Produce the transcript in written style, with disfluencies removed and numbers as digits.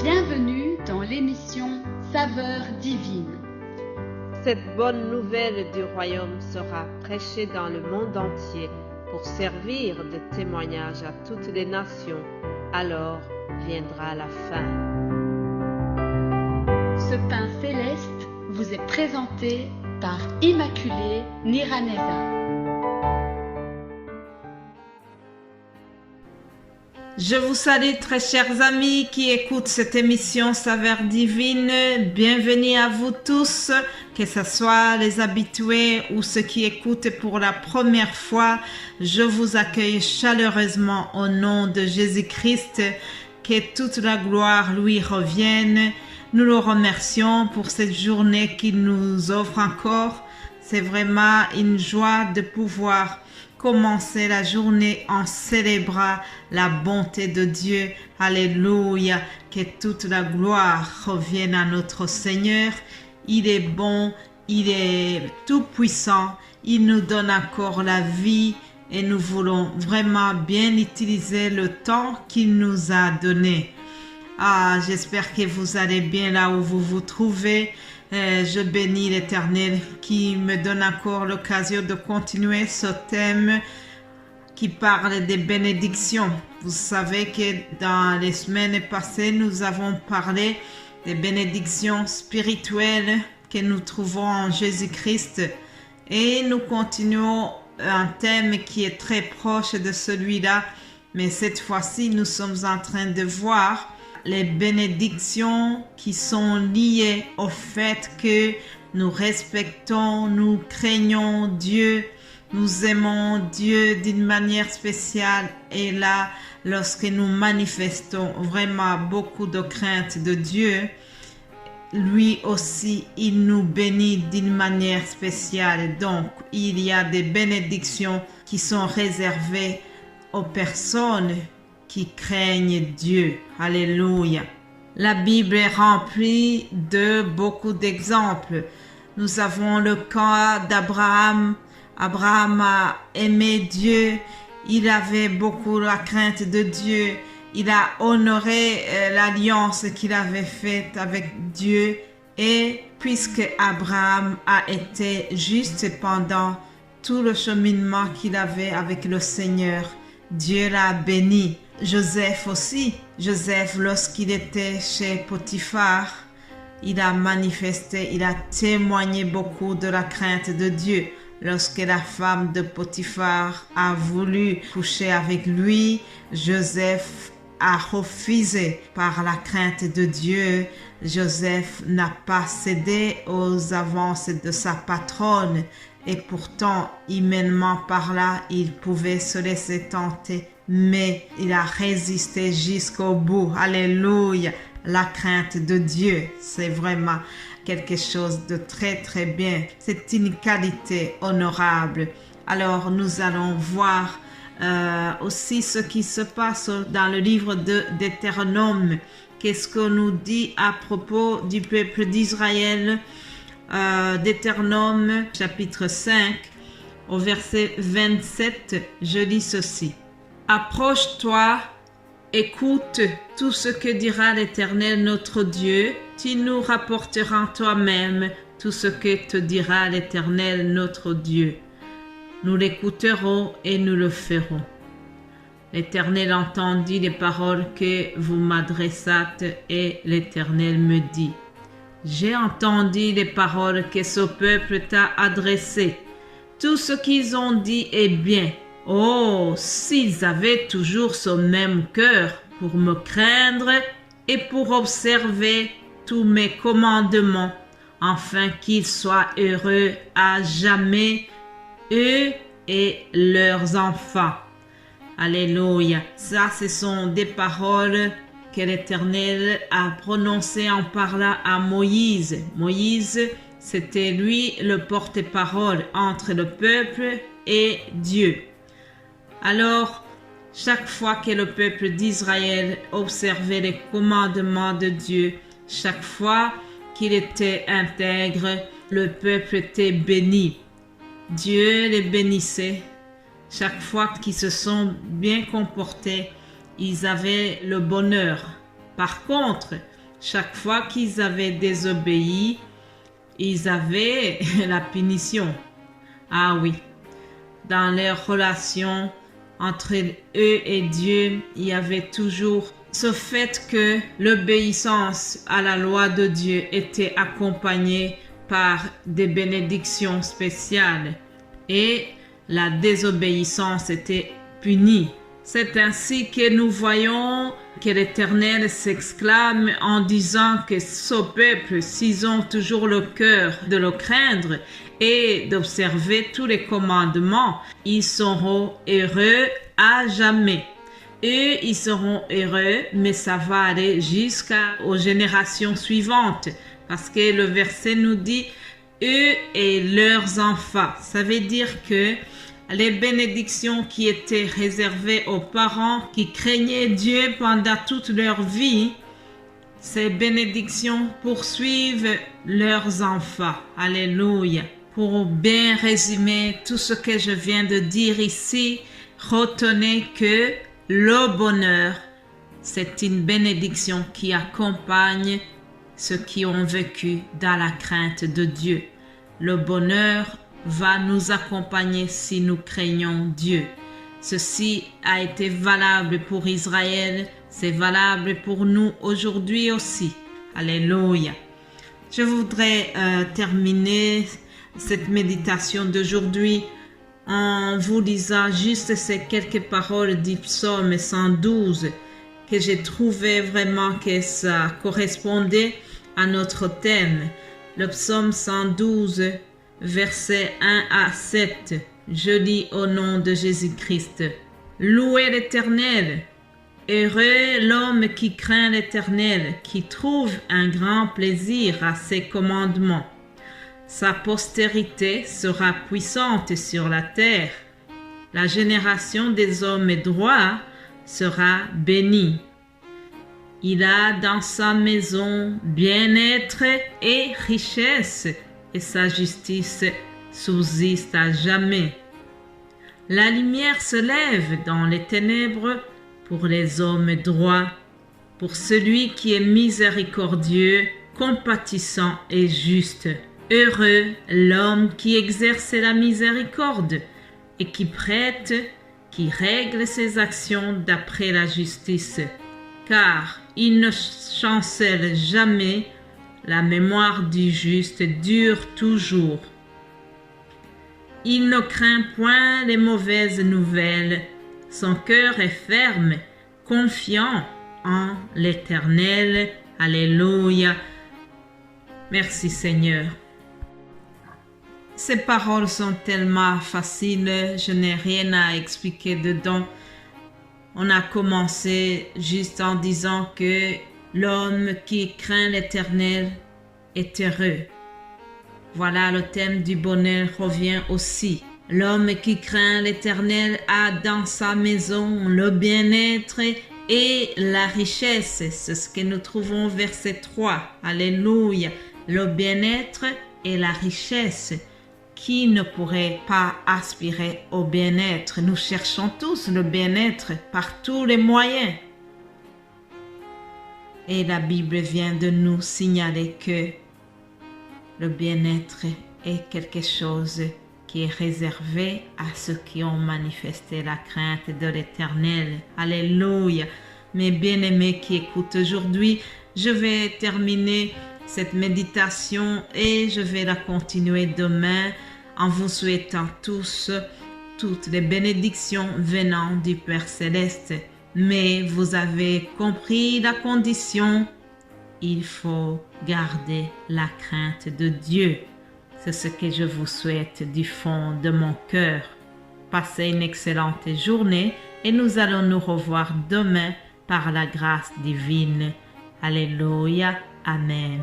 Bienvenue dans l'émission Saveurs divines. Cette bonne nouvelle du royaume sera prêchée dans le monde entier pour servir de témoignage à toutes les nations. Alors viendra la fin. Ce pain céleste vous est présenté par Immaculée Niraneza. Je vous salue très chers amis qui écoutent cette émission Saveurs divines. Bienvenue à vous tous, que ce soit les habitués ou ceux qui écoutent pour la première fois. Je vous accueille chaleureusement au nom de Jésus-Christ. Que toute la gloire lui revienne. Nous le remercions pour cette journée qu'il nous offre encore. C'est vraiment une joie de pouvoir commencer la journée en célébrant la bonté de Dieu. Alléluia. Que toute la gloire revienne à notre Seigneur. Il est bon, il est tout puissant. Il nous donne encore la vie et nous voulons vraiment bien utiliser le temps qu'il nous a donné. J'espère que vous allez bien là où vous vous trouvez. Je bénis l'Éternel qui me donne encore l'occasion de continuer ce thème qui parle des bénédictions. Vous savez que dans les semaines passées, nous avons parlé des bénédictions spirituelles que nous trouvons en Jésus-Christ et nous continuons un thème qui est très proche de celui-là, mais cette fois-ci, nous sommes en train de voir les bénédictions qui sont liées au fait que nous respectons, nous craignons Dieu, nous aimons Dieu d'une manière spéciale. Et là, lorsque nous manifestons vraiment beaucoup de crainte de Dieu, lui aussi, il nous bénit d'une manière spéciale. Donc, il y a des bénédictions qui sont réservées aux personnes qui craignent Dieu. Alléluia. La Bible est remplie de beaucoup d'exemples. Nous avons le cas d'Abraham. Abraham a aimé Dieu. Il avait beaucoup la crainte de Dieu. Il a honoré l'alliance qu'il avait faite avec Dieu. Et puisque Abraham a été juste pendant tout le cheminement qu'il avait avec le Seigneur, Dieu l'a béni. Joseph aussi. Joseph, lorsqu'il était chez Potiphar, il a manifesté, il a témoigné beaucoup de la crainte de Dieu. Lorsque la femme de Potiphar a voulu coucher avec lui, Joseph a refusé par la crainte de Dieu. Joseph n'a pas cédé aux avances de sa patronne et pourtant, humainement par là, il pouvait se laisser tenter. Mais il a résisté jusqu'au bout. Alléluia. La crainte de Dieu, c'est vraiment quelque chose de très très bien. C'est une qualité honorable. Alors nous allons voir aussi ce qui se passe dans le livre de Deutéronome. Qu'est-ce qu'on nous dit à propos du peuple d'Israël? Deutéronome chapitre 5 au verset 27, je lis ceci. Approche-toi, écoute tout ce que dira l'Éternel notre Dieu. Tu nous rapporteras toi-même tout ce que te dira l'Éternel notre Dieu. Nous l'écouterons et nous le ferons. L'Éternel entendit les paroles que vous m'adressâtes et l'Éternel me dit: j'ai entendu les paroles que ce peuple t'a adressées. Tout ce qu'ils ont dit est bien. Oh, s'ils avaient toujours ce même cœur pour me craindre et pour observer tous mes commandements, afin qu'ils soient heureux à jamais, eux et leurs enfants. Alléluia. Ça, ce sont des paroles que l'Éternel a prononcées en parlant à Moïse. Moïse, c'était lui le porte-parole entre le peuple et Dieu. Alors, chaque fois que le peuple d'Israël observait les commandements de Dieu, chaque fois qu'il était intègre, le peuple était béni. Dieu les bénissait. Chaque fois qu'ils se sont bien comportés, ils avaient le bonheur. Par contre, chaque fois qu'ils avaient désobéi, ils avaient la punition. Ah oui, dans leur relation entre eux et Dieu, il y avait toujours ce fait que l'obéissance à la loi de Dieu était accompagnée par des bénédictions spéciales et la désobéissance était punie. C'est ainsi que nous voyons que l'Éternel s'exclame en disant que ce peuple, s'ils ont toujours le cœur de le craindre et d'observer tous les commandements, ils seront heureux à jamais. Eux, ils seront heureux, mais ça va aller jusqu'aux générations suivantes. Parce que le verset nous dit « eux et leurs enfants ». Ça veut dire que les bénédictions qui étaient réservées aux parents qui craignaient Dieu pendant toute leur vie, ces bénédictions poursuivent leurs enfants. Alléluia. Pour bien résumer tout ce que je viens de dire ici, retenez que le bonheur, c'est une bénédiction qui accompagne ceux qui ont vécu dans la crainte de Dieu. Le bonheur va nous accompagner si nous craignons Dieu. Ceci a été valable pour Israël, c'est valable pour nous aujourd'hui aussi. Alléluia. Je voudrais terminer cette méditation d'aujourd'hui en vous lisant juste ces quelques paroles du psaume 112 que j'ai trouvé vraiment que ça correspondait à notre thème. Le psaume 112, versets 1 à 7. Je lis au nom de Jésus-Christ. Louez l'Éternel. Heureux l'homme qui craint l'Éternel, qui trouve un grand plaisir à ses commandements. Sa postérité sera puissante sur la terre. La génération des hommes droits sera bénie. Il a dans sa maison bien-être et richesse, et sa justice subsiste à jamais. La lumière se lève dans les ténèbres pour les hommes droits, pour celui qui est miséricordieux, compatissant et juste. Heureux l'homme qui exerce la miséricorde et qui prête, qui règle ses actions d'après la justice, car il ne chancelle jamais, la mémoire du juste dure toujours. Il ne craint point les mauvaises nouvelles, son cœur est ferme, confiant en l'Éternel. Alléluia. Merci Seigneur. Ces paroles sont tellement faciles, je n'ai rien à expliquer dedans. On a commencé juste en disant que l'homme qui craint l'Éternel est heureux. Voilà, le thème du bonheur revient aussi. L'homme qui craint l'Éternel a dans sa maison le bien-être et la richesse. C'est ce que nous trouvons au verset 3. Alléluia. Le bien-être et la richesse. Qui ne pourrait pas aspirer au bien-être? Nous cherchons tous le bien-être par tous les moyens. Et la Bible vient de nous signaler que le bien-être est quelque chose qui est réservé à ceux qui ont manifesté la crainte de l'Éternel. Alléluia. Mes bien-aimés qui écoutent aujourd'hui, je vais terminer cette méditation et je vais la continuer demain en vous souhaitant tous toutes les bénédictions venant du Père Céleste. Mais vous avez compris la condition, il faut garder la crainte de Dieu. C'est ce que je vous souhaite du fond de mon cœur. Passez une excellente journée et nous allons nous revoir demain par la grâce divine. Alléluia. Amen.